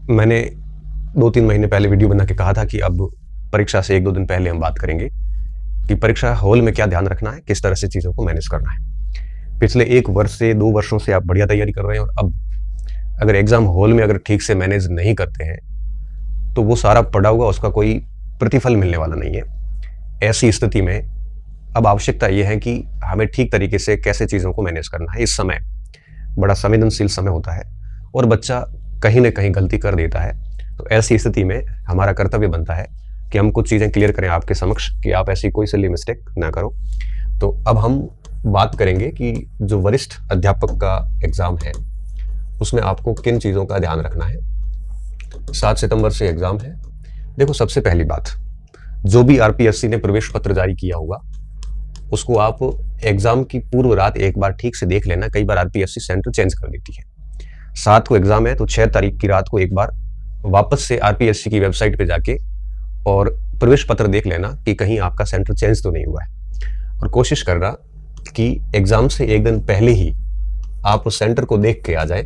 मैंने 2-3 महीने पहले वीडियो बना के कहा था कि अब परीक्षा से 1-2 दिन पहले हम बात करेंगे कि परीक्षा हॉल में क्या ध्यान रखना है, किस तरह से चीज़ों को मैनेज करना है। पिछले 1 वर्ष से 2 वर्षों से आप बढ़िया तैयारी कर रहे हैं और अब अगर एग्ज़ाम हॉल में अगर ठीक से मैनेज नहीं करते हैं, तो वो सारा पढ़ा हुआ उसका कोई प्रतिफल मिलने वाला नहीं है। ऐसी स्थिति में अब आवश्यकता ये है कि हमें ठीक तरीके से कैसे चीज़ों को मैनेज करना है। इस समय बड़ा संवेदनशील समय होता है और बच्चा कहीं न कहीं गलती कर देता है। तो ऐसी स्थिति में हमारा कर्तव्य बनता है कि हम कुछ चीज़ें क्लियर करें आपके समक्ष कि आप ऐसी कोई सिली मिस्टेक ना करो। तो अब हम बात करेंगे कि जो वरिष्ठ अध्यापक का एग्ज़ाम है, उसमें आपको किन चीज़ों का ध्यान रखना है। 7 सितंबर से एग्ज़ाम है। देखो, सबसे पहली बात, जो भी आरपीएससी ने प्रवेश पत्र जारी किया होगा, उसको आप एग्ज़ाम की पूर्व रात एक बार ठीक से देख लेना। कई बार आरपीएससी सेंटर चेंज कर देती है। 7 को एग्ज़ाम है तो 6 तारीख की रात को एक बार वापस से आरपीएससी की वेबसाइट पे जाके और प्रवेश पत्र देख लेना कि कहीं आपका सेंटर चेंज तो नहीं हुआ है। और कोशिश करना कि एग्ज़ाम से एक दिन पहले ही आप उस सेंटर को देख के आ जाए,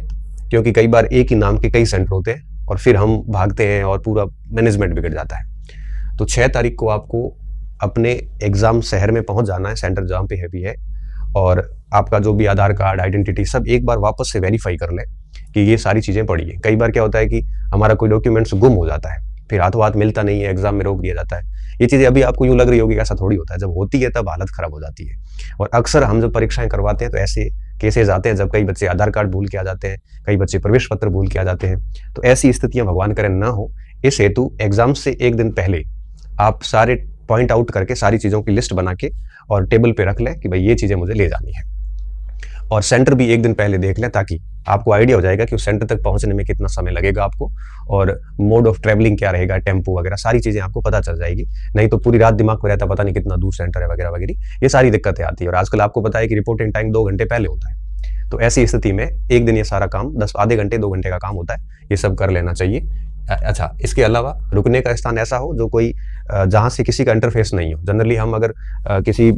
क्योंकि कई बार एक ही नाम के कई सेंटर होते हैं और फिर हम भागते हैं और पूरा मैनेजमेंट बिगड़ जाता है। तो 6 तारीख को आपको अपने एग्ज़ाम शहर में पहुंच जाना है, सेंटर जहाँ पे है भी है, और आपका जो भी आधार कार्ड, आइडेंटिटी सब एक बार वापस से वेरीफाई कर लें कि ये सारी चीज़ें पड़ी है। कई बार क्या होता है कि हमारा कोई डॉक्यूमेंट्स गुम हो जाता है, फिर हाथों हाथ मिलता नहीं है, एग्जाम में रोक दिया जाता है। ये चीज़ें अभी आपको यूँ लग रही होगी, ऐसा थोड़ी होता है। जब होती है तब हालत ख़राब हो जाती है। और अक्सर हम जब परीक्षाएं करवाते हैं तो ऐसे केसेज आते हैं जब कई बच्चे आधार कार्ड भूल के आ जाते हैं, कई बच्चे प्रवेश पत्र भूल के आ जाते हैं। तो ऐसी स्थितियाँ भगवान करें ना हो, इस हेतु एग्जाम से एक दिन पहले आप सारे पॉइंट आउट करके सारी चीज़ों की लिस्ट बना के और टेबल पे रख लें कि भाई ये चीज़ें मुझे ले जानी है। और सेंटर भी एक दिन पहले देख लें ताकि आपको आइडिया हो जाएगा कि उस सेंटर तक पहुंचने में कितना समय लगेगा आपको, और मोड ऑफ ट्रैवलिंग क्या रहेगा, टेम्पो वगैरह सारी चीज़ें आपको पता चल जाएगी। नहीं तो पूरी रात दिमाग में रहता पता नहीं कितना दूर सेंटर है वगैरह वगैरह, ये सारी दिक्कतें आती है। और आजकल आपको पता है कि रिपोर्टिंग टाइम 2 घंटे पहले होता है। तो ऐसी स्थिति में एक दिन ये सारा काम आधे घंटे 2 घंटे का काम होता है, ये सब कर लेना चाहिए। अच्छा, इसके अलावा रुकने का स्थान ऐसा हो जो कोई जहाँ से किसी का इंटरफेस नहीं हो। जनरली हम अगर किसी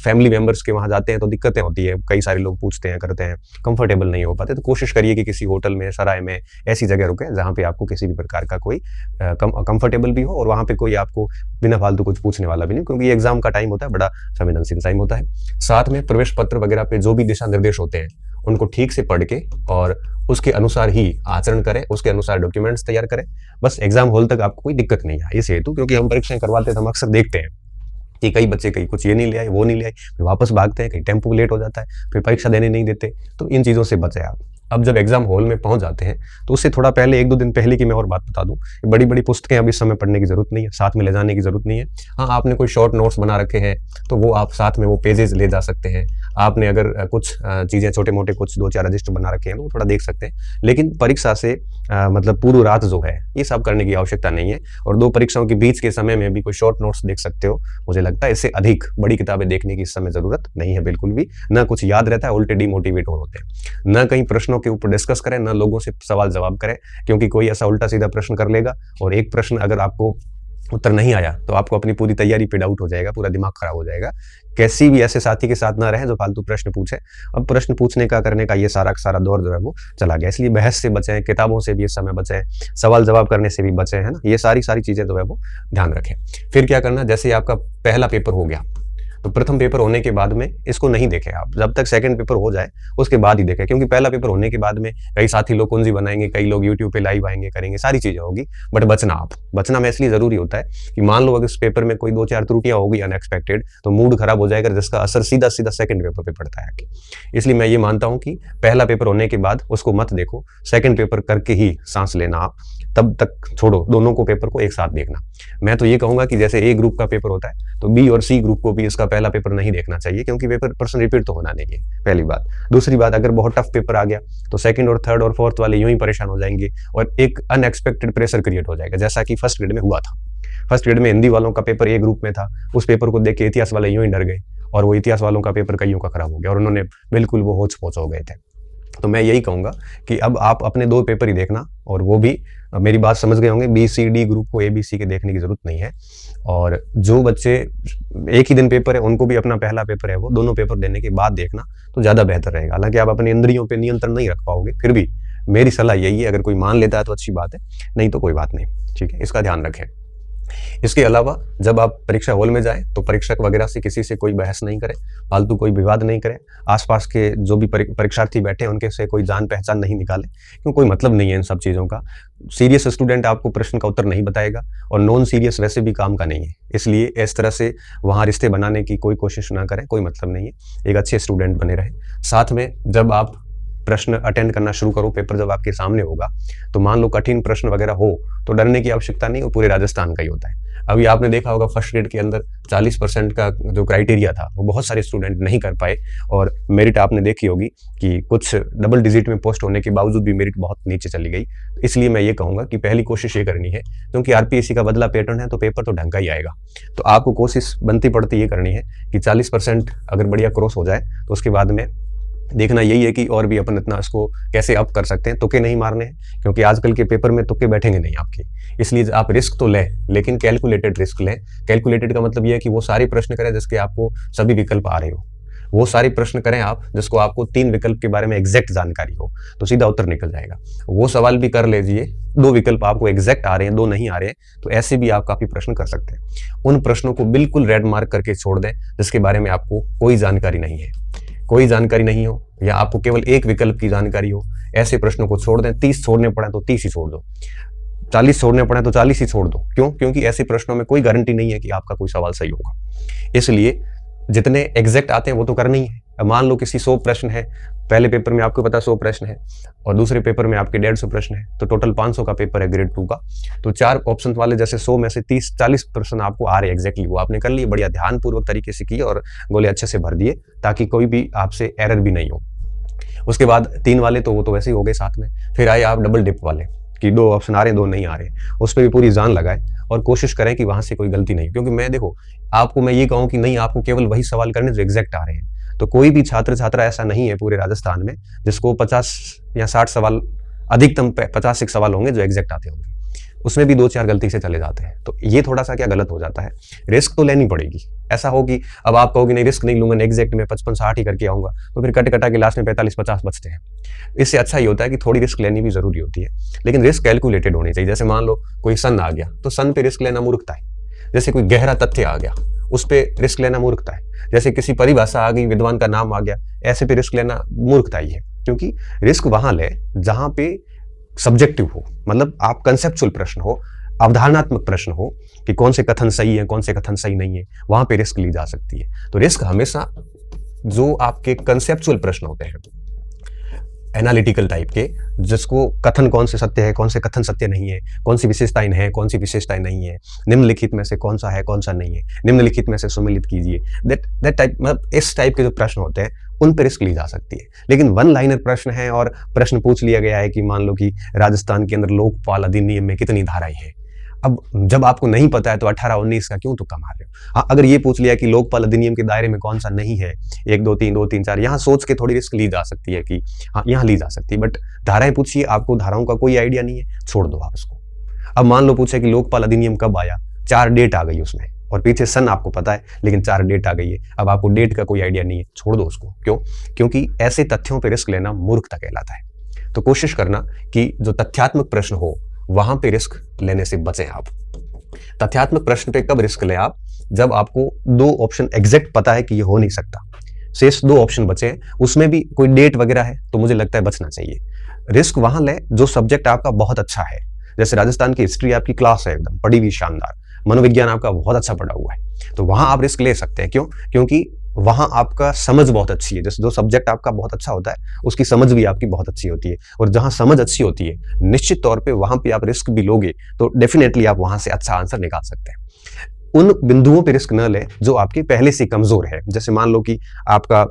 फैमिली मेंबर्स के वहाँ जाते हैं तो दिक्कतें होती है, कई सारे लोग पूछते हैं, करते हैं, कंफर्टेबल नहीं हो पाते। तो कोशिश करिए कि किसी होटल में, सराय में, ऐसी जगह रुकें जहाँ पे आपको किसी भी प्रकार का कोई कंफर्टेबल भी हो और वहाँ पे कोई आपको बिना फालतू कुछ पूछने वाला भी नहीं, क्योंकि ये एग्जाम का टाइम होता है, बड़ा संवेदनशील टाइम होता है। साथ में प्रवेश पत्र वगैरह पे जो भी दिशा निर्देश होते हैं उनको ठीक से पढ़ के और उसके अनुसार ही आचरण करें, उसके अनुसार डॉक्यूमेंट्स तैयार करें। बस एग्जाम हॉल तक आपको कोई दिक्कत नहीं है इस हेतु, क्योंकि हम परीक्षाएं करवाते हैं तो हम अक्सर देखते हैं कि कई बच्चे कहीं कुछ ये नहीं ले आए, वो नहीं ले आए, फिर वापस भागते हैं, कहीं टेम्पो लेट हो जाता है, फिर परीक्षा देने नहीं देते। तो इन चीज़ों से बचें आप। अब जब एग्जाम हॉल में पहुंच जाते हैं तो उससे थोड़ा पहले 1-2 दिन पहले की मैं और बात बता दूं, बड़ी बड़ी पुस्तकें अब इस समय पढ़ने की जरूरत नहीं है, साथ में ले जाने की जरूरत नहीं है। हाँ, आपने कोई शॉर्ट नोट्स बना रखे हैं तो वो आप साथ में वो पेजेस ले जा सकते हैं। आपने अगर कुछ चीज़ें छोटे मोटे कुछ 2-4 रजिस्टर बना रखे हैं तो वो थोड़ा देख सकते हैं, लेकिन परीक्षा से मतलब पूरी रात जो है ये सब करने की आवश्यकता नहीं है। और 2 परीक्षाओं के बीच के समय में भी कोई शॉर्ट नोट्स देख सकते हो। मुझे लगता है इससे अधिक बड़ी किताबें देखने की इस समय जरूरत नहीं है बिल्कुल भी। ना कुछ याद रहता है, उल्टे डिमोटिवेट हो होते हैं। ना कहीं प्रश्नों के ऊपर डिस्कस करें, ना लोगों से सवाल जवाब करें, क्योंकि कोई ऐसा उल्टा सीधा प्रश्न कर लेगा और एक प्रश्न अगर आपको उत्तर नहीं आया तो आपको अपनी पूरी तैयारी पे डाउट हो जाएगा, पूरा दिमाग खराब हो जाएगा। कैसी भी ऐसे साथी के साथ ना रहें जो फालतू प्रश्न पूछे। अब प्रश्न पूछने का, करने का ये सारा सारा दौर जो है वो चला गया, इसलिए बहस से बचें, किताबों से भी इस समय बचें, सवाल जवाब करने से भी बचें, है ना। ये सारी चीजें जो है वो ध्यान रखें। फिर क्या करना, जैसे आपका पहला पेपर हो गया तो प्रथम पेपर होने के बाद में इसको नहीं देखें आप, जब तक सेकंड पेपर हो जाए उसके बाद ही देखें। क्योंकि पहला पेपर होने के बाद में कई साथी लोग कुंजी बनाएंगे, कई लोग यूट्यूब पे लाइव आएंगे, करेंगे, सारी चीजें होगी, बट बचना में इसलिए जरूरी होता है कि मान लो अगर इस पेपर में कोई 2-4 त्रुटियां होगी अनएक्सपेक्टेड, तो मूड खराब हो जाएगा, जिसका असर सीधा सीधा सेकंड पेपर पे पड़ता है। इसलिए मैं ये मानता हूँ कि पहला पेपर होने के बाद उसको मत देखो, सेकंड पेपर करके ही सांस लेना आप, तब तक छोड़ो, दोनों को पेपर को एक साथ देखना। मैं तो ये कहूंगा कि जैसे ए ग्रुप का पेपर होता है तो बी और सी ग्रुप को भी इसका पहला पेपर नहीं देखना चाहिए, क्योंकि पेपर प्रश्न रिपीट तो होना नहीं है, पहली बात। दूसरी बात, अगर बहुत टफ पेपर आ गया तो सेकंड और थर्ड और फोर्थ वाले यूं ही परेशान हो जाएंगे और एक अनएक्सपेक्टेड प्रेशर क्रिएट हो जाएगा, जैसा कि फर्स्ट ग्रेड में हुआ था। फर्स्ट ग्रेड में हिंदी वालों का पेपर ए ग्रुप में था, उस पेपर को देख के इतिहास वाले यूं ही डर गए और वो इतिहास वालों का पेपर कईयों का खराब हो गया और उन्होंने बिल्कुल वो होच पोच हो गए थे। तो मैं यही कहूंगा कि अब आप अपने 2 पेपर ही देखना, और वो भी मेरी बात समझ गए होंगे, बी सी डी ग्रुप को ए बी सी के देखने की जरूरत नहीं है। और जो बच्चे एक ही दिन पेपर है उनको भी अपना पहला पेपर है वो दोनों पेपर देने के बाद देखना तो ज़्यादा बेहतर रहेगा। हालांकि आप अपनी इंद्रियों पे नियंत्रण नहीं रख पाओगे, फिर भी मेरी सलाह यही है, अगर कोई मान लेता है तो अच्छी बात है, नहीं तो कोई बात नहीं, ठीक है, इसका ध्यान रखें। इसके अलावा जब आप परीक्षा हॉल में जाएं तो परीक्षक वगैरह से किसी से कोई बहस नहीं करें, फालतू कोई विवाद नहीं करें, आसपास के जो भी परीक्षार्थी बैठे हैं उनके से कोई जान पहचान नहीं निकालें, क्यों कोई मतलब नहीं है इन सब चीज़ों का। सीरियस स्टूडेंट आपको प्रश्न का उत्तर नहीं बताएगा और नॉन सीरियस वैसे भी काम का नहीं है, इसलिए इस तरह से वहाँ रिश्ते बनाने की कोई कोशिश ना करें, कोई मतलब नहीं है, एक अच्छे स्टूडेंट बने रहें। साथ में जब आप प्रश्न अटेंड करना शुरू करो, पेपर जब आपके सामने होगा, तो मान लो कठिन प्रश्न वगैरह हो तो डरने की आवश्यकता नहीं, वो पूरे राजस्थान का ही होता है। अभी आपने देखा होगा फर्स्ट ग्रेड के अंदर 40% का जो क्राइटेरिया था वो बहुत सारे स्टूडेंट नहीं कर पाए, और मेरिट आपने देखी होगी कि कुछ डबल डिजिट में पोस्ट होने के बावजूद भी मेरिट बहुत नीचे चली गई। इसलिए मैं ये कहूँगा कि पहली कोशिश ये करनी है, क्योंकि आरपीएससी का बदला पैटर्न है तो पेपर तो ढंग का ही आएगा, तो आपको कोशिश बनती पड़ती ये करनी है कि 40% अगर बढ़िया क्रॉस हो जाए तो उसके बाद में देखना यही है कि और भी अपन इतना इसको कैसे अप कर सकते हैं। तुक्के नहीं मारने हैं, क्योंकि आजकल के पेपर में तुक्के बैठेंगे नहीं आपके, इसलिए आप रिस्क तो लें, लेकिन कैलकुलेटेड रिस्क लें। कैलकुलेटेड का मतलब यह है कि वो सारे प्रश्न करें जिसके आपको सभी विकल्प आ रहे हो, वो सारे प्रश्न करें आप जिसको आपको 3 विकल्प के बारे में एग्जैक्ट जानकारी हो, तो सीधा उत्तर निकल जाएगा। वो सवाल भी कर लीजिए, 2 विकल्प आपको एग्जैक्ट आ रहे हैं, 2 नहीं आ रहे हैं, तो ऐसे भी आप काफी प्रश्न कर सकते हैं। उन प्रश्नों को बिल्कुल रेड मार्क करके छोड़ दें जिसके बारे में आपको कोई जानकारी नहीं है, कोई जानकारी नहीं हो या आपको केवल एक विकल्प की जानकारी हो, ऐसे प्रश्नों को छोड़ दें। 30 छोड़ने पड़े तो 30 ही छोड़ दो, 40 छोड़ने पड़े तो 40 ही छोड़ दो। क्यों? क्योंकि ऐसे प्रश्नों में कोई गारंटी नहीं है कि आपका कोई सवाल सही होगा, इसलिए जितने एग्जैक्ट आते हैं वो तो करना ही है। अब मान लो किसी 100 प्रश्न है, पहले पेपर में आपको पता 100 प्रश्न है और दूसरे पेपर में आपके 150 प्रश्न है, तो टोटल 500 का पेपर है ग्रेड 2 का, तो 4 ऑप्शन वाले जैसे 100 में से 30-40 प्रश्न आपको आ रहे एग्जैक्टली, वो आपने कर लिए, बढ़िया ध्यानपूर्वक तरीके से किए और गोले अच्छे से भर दिए ताकि कोई भी आपसे एरर भी नहीं हो। उसके बाद 3 वाले तो वो तो वैसे ही हो गए साथ में, फिर आए आप डबल डिप वाले कि 2 ऑप्शन आ रहे हैं 2 नहीं आ रहे, उस पर भी पूरी जान लगाए और कोशिश करें कि वहां से कोई गलती नहीं। क्योंकि मैं देखो आपको मैं ये कहूँ कि नहीं आपको केवल वही सवाल करने जो एग्जैक्ट आ रहे हैं, तो कोई भी छात्रा ऐसा नहीं है पूरे राजस्थान में जिसको 50 या 60 सवाल, अधिकतम 50 सवाल होंगे जो एग्जैक्ट आते होंगे, उसमें भी 2-4 गलती से चले जाते हैं। तो ये थोड़ा सा क्या गलत हो जाता है, रिस्क तो लेनी पड़ेगी। ऐसा हो कि अब आप कहोगे नहीं रिस्क नहीं लूंगा, एग्जैक्ट में 55-60 ही करके आऊंगा, तो फिर कट कटा के लास्ट में 45-50 बचते हैं। इससे अच्छा ये होता है कि थोड़ी रिस्क लेनी भी जरूरी होती है, लेकिन रिस्क कैलकुलेटेड होनी चाहिए। जैसे मान लो कोई सन आ गया तो सन पे रिस्क लेना मूर्खता है। जैसे कोई गहरा तथ्य आ गया उस पर रिस्क लेना मूर्खता है। जैसे किसी परिभाषा आ गई, विद्वान का नाम आ गया, ऐसे पे रिस्क लेना मूर्खता ही है। क्योंकि रिस्क वहां ले जहां पे सब्जेक्टिव हो, मतलब आप कंसेप्चुअल प्रश्न हो, अवधारणात्मक प्रश्न हो कि कौन से कथन सही है कौन से कथन सही नहीं है, वहां पे रिस्क ली जा सकती है। तो रिस्क हमेशा जो आपके कंसेप्चुअल प्रश्न होते हैं, एनालिटिकल टाइप के, जिसको कथन कौन से सत्य है कौन से कथन सत्य नहीं है, कौन सी विशेषताएं हैं कौन सी विशेषताएं नहीं है, निम्नलिखित में से कौन सा है कौन सा नहीं है, निम्नलिखित में से सुमेलित कीजिए, दैट टाइप, मतलब इस टाइप के जो प्रश्न होते हैं उन पर रिस्क ली जा सकती है। लेकिन 1 लाइनर प्रश्न है और प्रश्न पूछ लिया गया है कि मान लो कि राजस्थान के अंदर लोकपाल अधिनियम में कितनी धाराएं हैं, अब जब आपको नहीं पता है तो 18-19 का क्यों तुक्का मार रहे हो। हाँ, अगर ये पूछ लिया कि लोकपाल अधिनियम के दायरे में कौन सा नहीं है, 1 2 3 2 3 4, यहाँ सोच के थोड़ी रिस्क ली जा सकती है कि हाँ यहाँ ली जा सकती है, बट धाराएं पूछिए, आपको धाराओं का कोई आइडिया नहीं है, छोड़ दो आप उसको। अब मान लो पूछे कि लोकपाल अधिनियम कब आया, 4 डेट आ गई उसमें और पीछे सन आपको पता है लेकिन 4 डेट आ गई है, अब आपको डेट का कोई आइडिया नहीं है, छोड़ दो उसको। क्यों? क्योंकि ऐसे तथ्यों पर रिस्क लेना मूर्खता कहलाता है। तो कोशिश करना कि जो तथ्यात्मक प्रश्न हो वहां पे रिस्क लेने से बचें आप। तथ्यात्मक प्रश्न पे कब रिस्क लें आप, जब आपको 2 ऑप्शन एग्जैक्ट पता है कि ये हो नहीं सकता, शेष 2 ऑप्शन बचे हैं, उसमें भी कोई डेट वगैरह है, तो मुझे लगता है बचना चाहिए। रिस्क वहां लें जो सब्जेक्ट आपका बहुत अच्छा है, जैसे राजस्थान की हिस्ट्री आपकी क्लास है एकदम पढ़ी हुई शानदार, मनोविज्ञान आपका बहुत अच्छा पढ़ा हुआ है, तो वहां आप रिस्क ले सकते हैं। क्यों? क्योंकि वहां आपका समझ बहुत अच्छी है। जैसे जो सब्जेक्ट आपका बहुत अच्छा होता है उसकी समझ भी आपकी बहुत अच्छी होती है, और जहां समझ अच्छी होती है निश्चित तौर पे वहां पे आप रिस्क भी लोगे तो डेफिनेटली आप वहां से अच्छा आंसर निकाल सकते हैं। उन बिंदुओं पे रिस्क न लें जो आपके पहले से कमजोर है। जैसे मान लो कि आपका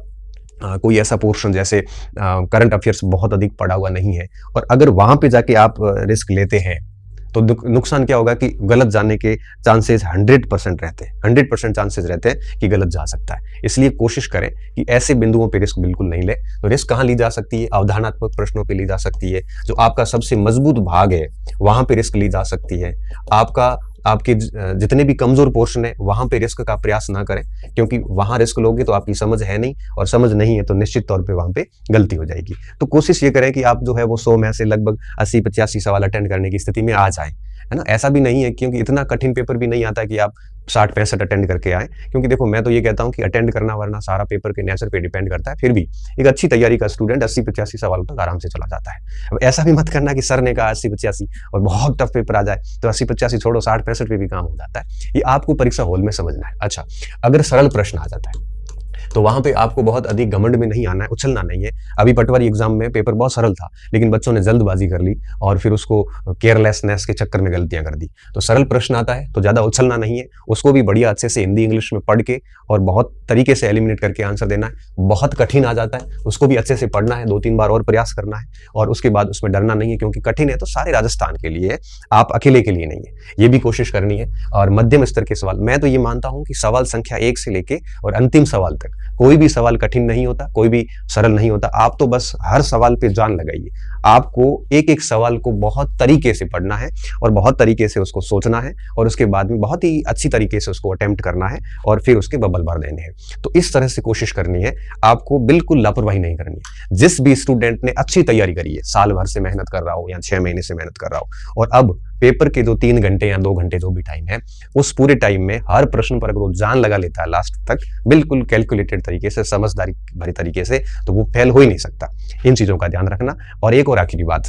कोई ऐसा पोर्शन जैसे करंट अफेयर्स बहुत अधिक पढ़ा हुआ नहीं है, और अगर वहां पे जाके आप रिस्क लेते हैं तो नुकसान क्या होगा कि गलत जाने के चांसेस 100% रहते हैं, 100% चांसेस रहते हैं कि गलत जा सकता है। इसलिए कोशिश करें कि ऐसे बिंदुओं पे रिस्क बिल्कुल नहीं ले। तो रिस्क कहाँ ली जा सकती है? अवधारणात्मक प्रश्नों पे ली जा सकती है, जो आपका सबसे मजबूत भाग है वहां पे रिस्क ली जा सकती है। आपका आपके जितने भी कमजोर पोर्शन है वहां पे रिस्क का प्रयास ना करें, क्योंकि वहां रिस्क लोगे तो आपकी समझ है नहीं, और समझ नहीं है तो निश्चित तौर पे वहां पे गलती हो जाएगी। तो कोशिश ये करें कि आप जो है वो 100 में से लगभग 80-85 सवाल अटेंड करने की स्थिति में आ जाए, है ना। ऐसा भी नहीं है, क्योंकि इतना कठिन पेपर भी नहीं आता कि आप 60-65 अटेंड करके आए, क्योंकि देखो मैं तो ये कहता हूं कि अटेंड करना वरना सारा पेपर के नेचर पे डिपेंड करता है। फिर भी एक अच्छी तैयारी का स्टूडेंट 80-85 सवालों तक आराम से चला जाता है। अब ऐसा भी मत करना कि सर ने कहा 80-85 और बहुत टफ पेपर आ जाए तो 80-85 छोड़ो 60-65 पे भी काम हो जाता है। ये आपको परीक्षा हॉल में समझना है। अच्छा, अगर सरल प्रश्न आ जाता है तो वहां पे आपको बहुत अधिक घमंड में नहीं आना है, उछलना नहीं है। अभी पटवारी एग्जाम में पेपर बहुत सरल था, लेकिन बच्चों ने जल्दबाजी कर ली और फिर उसको केयरलेसनेस के चक्कर में गलतियां कर दी। तो सरल प्रश्न आता है तो ज्यादा उछलना नहीं है, उसको भी बढ़िया अच्छे से हिंदी इंग्लिश में पढ़ के और बहुत तरीके से एलिमिनेट करके आंसर देना है। बहुत कठिन आ जाता है उसको भी अच्छे से पढ़ना है, 2-3 बार और प्रयास करना है, और उसके बाद उसमें डरना नहीं है, क्योंकि कठिन है तो सारे राजस्थान के लिए है, आप अकेले के लिए नहीं है। ये भी कोशिश करनी है। और मध्यम स्तर के सवाल, मैं तो ये मानता हूं कि सवाल संख्या 1 से लेके और अंतिम सवाल तक कोई भी सवाल कठिन नहीं होता, कोई भी सरल नहीं होता। आप तो बस हर सवाल पे जान लगाइए। आपको एक एक सवाल को बहुत तरीके से पढ़ना है और बहुत तरीके से उसको सोचना है, और उसके बाद में बहुत ही अच्छी तरीके से उसको अटेम्प्ट करना है, और फिर उसके बबल भर देने हैं। तो इस तरह से कोशिश करनी है, आपको बिल्कुल लापरवाही नहीं करनी है। जिस भी स्टूडेंट ने अच्छी तैयारी करी है, साल भर से मेहनत कर रहा हो या 6 महीने से मेहनत कर रहा हो, और अब पेपर के जो 3 घंटे या 2 घंटे जो भी टाइम है, उस पूरे टाइम में हर प्रश्न पर अगर वो जान लगा लेता है लास्ट तक, बिल्कुल कैलकुलेटेड तरीके से, समझदारी भरी तरीके से, तो वो फेल हो ही नहीं सकता। इन चीजों का ध्यान रखना। और एक और आखिरी बात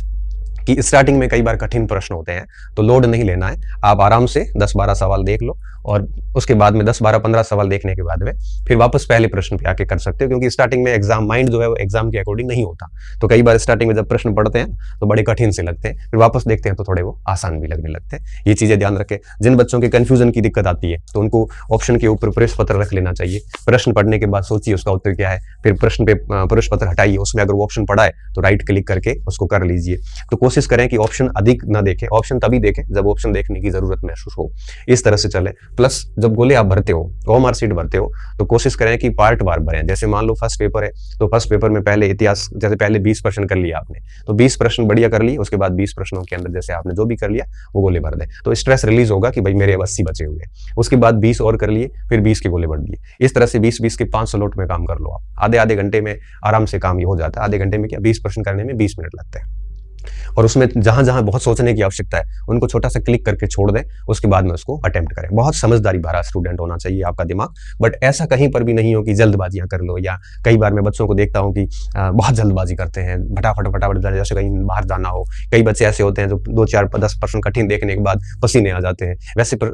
कि स्टार्टिंग में कई बार कठिन प्रश्न होते हैं, तो लोड नहीं लेना है। आप आराम से 10-12 सवाल देख लो, और उसके बाद में 10-12-15 सवाल देखने के बाद में फिर वापस पहले प्रश्न पे आके कर सकते हो, क्योंकि स्टार्टिंग में एग्जाम माइंड जो है वो एग्जाम के अकॉर्डिंग नहीं होता। तो कई बार स्टार्टिंग में जब प्रश्न पढ़ते हैं तो बड़े कठिन से लगते हैं, फिर वापस देखते हैं तो थोड़े वो आसान भी लगने लगते हैं। ये चीजें ध्यान रखें। जिन बच्चों के कंफ्यूजन की दिक्कत आती है तो उनको ऑप्शन के ऊपर प्रश्न पत्र रख लेना चाहिए। प्रश्न पढ़ने के बाद सोचिए उसका उत्तर क्या है, फिर प्रश्न पे प्रश्न पत्र हटाइए, उसमें अगर वो ऑप्शन पढ़ा है तो राइट क्लिक करके उसको कर लीजिए। तो कोशिश करें कि ऑप्शन अधिक ना देखें, ऑप्शन तभी देखें जब ऑप्शन देखने की जरूरत महसूस हो। इस तरह से चले। प्लस जब गोले आप भरते हो, ओएमआर शीट भरते हो, तो कोशिश करें कि पार्ट वार भरें। जैसे मान लो फर्स्ट पेपर है तो फर्स्ट पेपर में पहले इतिहास, जैसे पहले 20 प्रश्न कर लिया आपने, तो 20 प्रश्न बढ़िया कर लिए, उसके बाद 20 प्रश्नों के अंदर जैसे आपने जो भी कर लिया वो गोले भर दें, तो स्ट्रेस रिलीज होगा कि भाई मेरे 80 बचे हुए। उसके बाद 20 और कर लिए, फिर 20 के गोले भर दिए। इस तरह से 20-20 के 5 स्लॉट में काम कर लो आप। आधे घंटे में आराम से काम ये हो जाता है। आधे घंटे में क्या, 20 प्रश्न करने में 20 मिनट लगते हैं। और उसमें जहां जहां बहुत सोचने की आवश्यकता है उनको छोटा सा क्लिक करके छोड़ दें, उसके बाद में उसको अटेम्प्ट करें। बहुत समझदारी भरा स्टूडेंट होना चाहिए आपका दिमाग, बट ऐसा कहीं पर भी नहीं हो कि जल्दबाजियां कर लो। या कई बार मैं बच्चों को देखता हूं कि बहुत जल्दबाजी करते हैं, फटाफट जैसे कहीं बाहर जाना हो। कई बच्चे ऐसे होते हैं जो 2-4-10 प्रश्न कठिन देखने के बाद पसीने आ जाते हैं।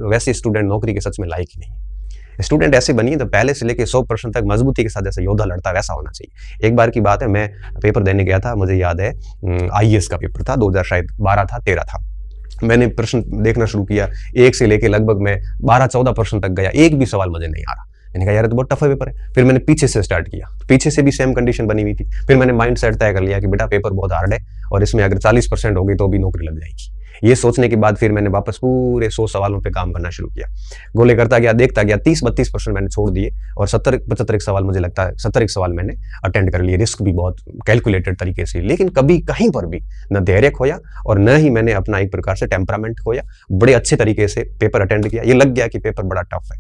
वैसे स्टूडेंट नौकरी के सच में लायक ही नहीं। स्टूडेंट ऐसे बनिए तो पहले से लेके 100% तक मजबूती के साथ जैसे योद्धा लड़ता वैसा होना चाहिए। एक बार की बात है, मैं पेपर देने गया था, मुझे याद है आईएएस का पेपर था, 2012 था 13 था। मैंने प्रश्न देखना शुरू किया, 1 से लेके लगभग मैं 12-14 प्रश्न तक गया, एक भी सवाल मुझे नहीं आ रहा। मैंने कहा यार तो बहुत टफ पेपर है। फिर मैंने पीछे से स्टार्ट किया, पीछे से भी सेम कंडीशन बनी हुई थी। फिर मैंने माइंड सेट तय कर लिया कि बेटा पेपर बहुत हार्ड है और इसमें अगर 40% होगी तो भी नौकरी लग जाएगी। ये सोचने के बाद फिर मैंने वापस पूरे 100 सवालों पे काम करना शुरू किया। गोले करता गया, देखता गया, 30-32% मैंने छोड़ दिए और 70-75 सवाल, मुझे लगता है 70 सवाल मैंने अटेंड कर लिए। रिस्क भी बहुत कैलकुलेटेड तरीके से, लेकिन कभी कहीं पर भी न धैर्य खोया और न ही मैंने अपना एक प्रकार से टेम्परामेंट खोया। बड़े अच्छे तरीके से पेपर अटेंड किया। ये लग गया कि पेपर बड़ा टफ है,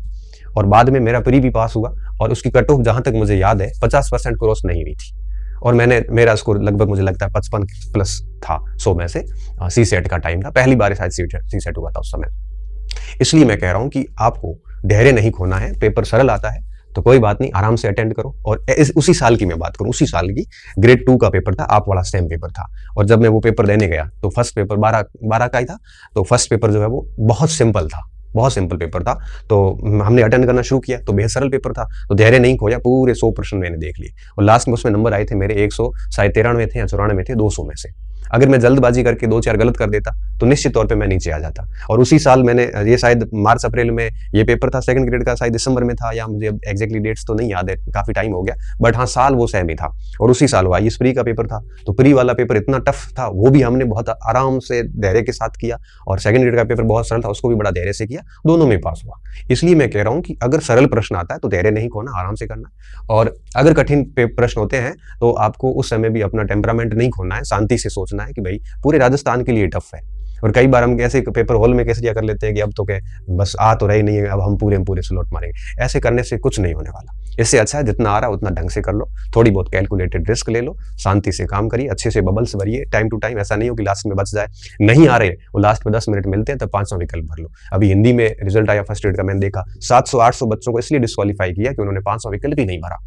और बाद में मेरा प्री भी पास हुआ और उसकी कट ऑफ जहां तक मुझे याद है 50% क्रॉस नहीं हुई थी, और मेरा स्कोर लगभग मुझे लगता है 55 प्लस था 100 में से। सी सेट का टाइम था, पहली बार शायद सी सेट हुआ था उस समय। इसलिए मैं कह रहा हूं कि आपको धैर्य नहीं खोना है। पेपर सरल आता है तो कोई बात नहीं, आराम से अटेंड करो। और उसी साल की मैं बात करूं, उसी साल की ग्रेड 2 का पेपर था, आप वाला सेम पेपर था। और जब मैं वो पेपर देने गया तो फर्स्ट पेपर 12 का ही था, तो फर्स्ट पेपर जो है वो बहुत सिंपल था, बहुत सिंपल पेपर था। तो हमने अटेंड करना शुरू किया तो बेहद सरल पेपर था, तो धैर्य नहीं खोया, पूरे 100 प्रश्न मैंने देख लिए। और लास्ट में उसमें नंबर आए थे मेरे 193 थे या 94 थे 200 में से। अगर मैं जल्दबाजी करके 2-4 गलत कर देता तो निश्चित तौर पे मैं नीचे आ जाता। और उसी साल मैंने, ये शायद मार्च अप्रैल में ये पेपर था, सेकंड ग्रेड का, शायद दिसंबर में था, या मुझे एग्जैक्टली डेट्स तो नहीं याद है, काफी टाइम हो गया, बट हाँ साल वो सेम ही था। और उसी साल हुआ इस प्री का पेपर था, तो प्री वाला पेपर इतना टफ था, वो भी हमने बहुत आराम से धैर्य के साथ किया। और सेकंड ग्रेड का पेपर बहुत सरल था, उसको भी बड़ा धैर्य से किया, दोनों में पास हुआ। इसलिए मैं कह रहा हूँ कि अगर सरल प्रश्न आता है तो धैर्य नहीं खोना, आराम से करना। और अगर कठिन प्रश्न होते हैं तो आपको उस समय भी अपना टेम्परामेंट नहीं खोना है, शांति से सोचना है कि भाई पूरे राजस्थान के लिए टफ है। और कई बार हम ऐसे पेपर हॉल में कैसे क्या कर लेते हैं कि अब तो क्या बस आ तो रही नहीं है, अब हम पूरे स्लॉट मारेंगे। ऐसे करने से कुछ नहीं होने वाला। इससे अच्छा है जितना आ रहा है उतना ढंग से कर लो, थोड़ी बहुत कैलकुलेटेड रिस्क ले लो, शांति से काम करिए, अच्छे से बबल्स भरिए टाइम टू टाइम। ऐसा नहीं हो कि लास्ट में बच जाए, नहीं आ रहे वो लास्ट में 10 मिनट मिलते हैं तब 500 विकल्प भर लो। अभी हिंदी में रिजल्ट आया फर्स्ट ग्रेड का, मैंने देखा 700-800 बच्चों को इसलिए डिस्क्वालीफाई किया कि उन्होंने 500 विकल्प ही नहीं भरा।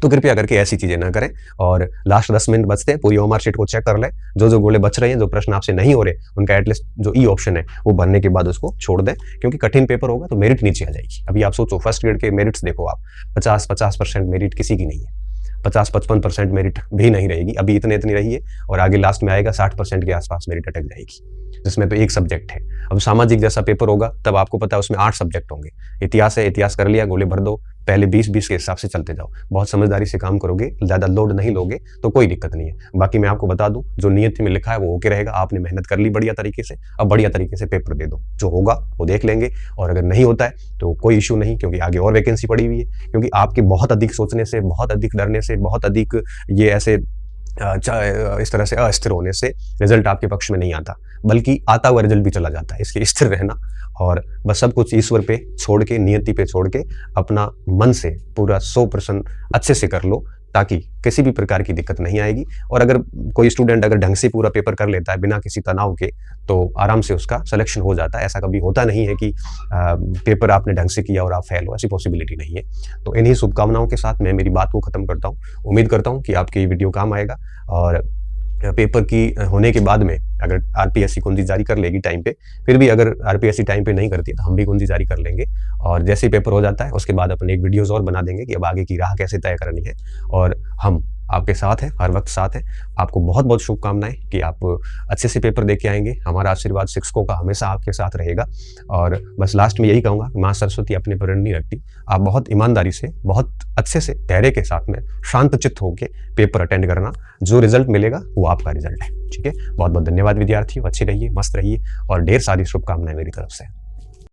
तो कृपया करके ऐसी चीजें ना करें और लास्ट 10 मिनट बचते हैं पूरी ओएमआर शीट को चेक कर लें, जो गोले बच रहे हैं, जो प्रश्न आपसे नहीं हो रहे उनका एटलीस्ट जो ई ऑप्शन है वो भरने के बाद उसको छोड़ दें, क्योंकि कठिन पेपर होगा तो मेरिट नीचे आ जाएगी। अभी आप सोचो फर्स्ट ग्रेड के मेरिट्स देखो आप, 50% मेरिट किसी की नहीं है, 50-55% मेरिट भी नहीं रहेगी, अभी इतनी रही है और आगे लास्ट में आएगा 60% के आसपास मेरिट अटक जाएगी, जिसमें तो एक सब्जेक्ट है। अब सामाजिक जैसा पेपर होगा तब आपको पता है उसमें 8 सब्जेक्ट होंगे, इतिहास है, इतिहास कर लिया, गोले भर दो, पहले 20-20 के हिसाब से चलते जाओ, बहुत समझदारी से काम करोगे, ज्यादा लोड नहीं लोगे तो कोई दिक्कत नहीं है। बाकी मैं आपको बता दूं जो नियति में लिखा है वो ओके रहेगा, आपने मेहनत कर ली बढ़िया तरीके से, अब बढ़िया तरीके से पेपर दे दो, जो होगा वो देख लेंगे, और अगर नहीं होता है तो कोई इशू नहीं, क्योंकि आगे और वैकेंसी पड़ी हुई है। क्योंकि आपके बहुत अधिक सोचने से, बहुत अधिक डरने से, बहुत अधिक ये ऐसे इस तरह से अस्थिर होने से रिजल्ट आपके पक्ष में नहीं आता, बल्कि आता हुआ रिजल्ट भी चला जाता है। इसलिए स्थिर रहना और बस सब कुछ ईश्वर पे छोड़ के, नियति पे छोड़ के अपना मन से पूरा 100% अच्छे से कर लो, ताकि किसी भी प्रकार की दिक्कत नहीं आएगी। और अगर कोई स्टूडेंट अगर ढंग से पूरा पेपर कर लेता है बिना किसी तनाव के, तो आराम से उसका सिलेक्शन हो जाता है। ऐसा कभी होता नहीं है कि पेपर आपने ढंग से किया और आप फेल हो, ऐसी पॉसिबिलिटी नहीं है। तो इन्हीं शुभकामनाओं के साथ मैं मेरी बात को खत्म करता हूँ। उम्मीद करता हूँ कि आपकी वीडियो काम आएगा, और पेपर की होने के बाद में अगर आरपीएससी कुंजी जारी कर लेगी टाइम पे, फिर भी अगर आरपीएससी टाइम पे नहीं करती है तो हम भी कुंजी जारी कर लेंगे, और जैसे ही पेपर हो जाता है उसके बाद अपन एक वीडियोस और बना देंगे कि अब आगे की राह कैसे तय करनी है। और हम आपके साथ हैं, हर वक्त साथ हैं। आपको बहुत बहुत शुभकामनाएं कि आप अच्छे से पेपर दे के आएंगे। हमारा आशीर्वाद शिक्षकों का हमेशा आपके साथ रहेगा। और बस लास्ट में यही कहूँगा, माँ सरस्वती अपने पर नहीं रखती। आप बहुत ईमानदारी से, बहुत अच्छे से, धैर्य के साथ में शांत चित्त होकर पेपर अटेंड करना, जो रिजल्ट मिलेगा वो आपका रिजल्ट है। ठीक है, बहुत बहुत धन्यवाद विद्यार्थियों, अच्छे रहिए, मस्त रहिए, और ढेर सारी शुभकामनाएं मेरी तरफ से।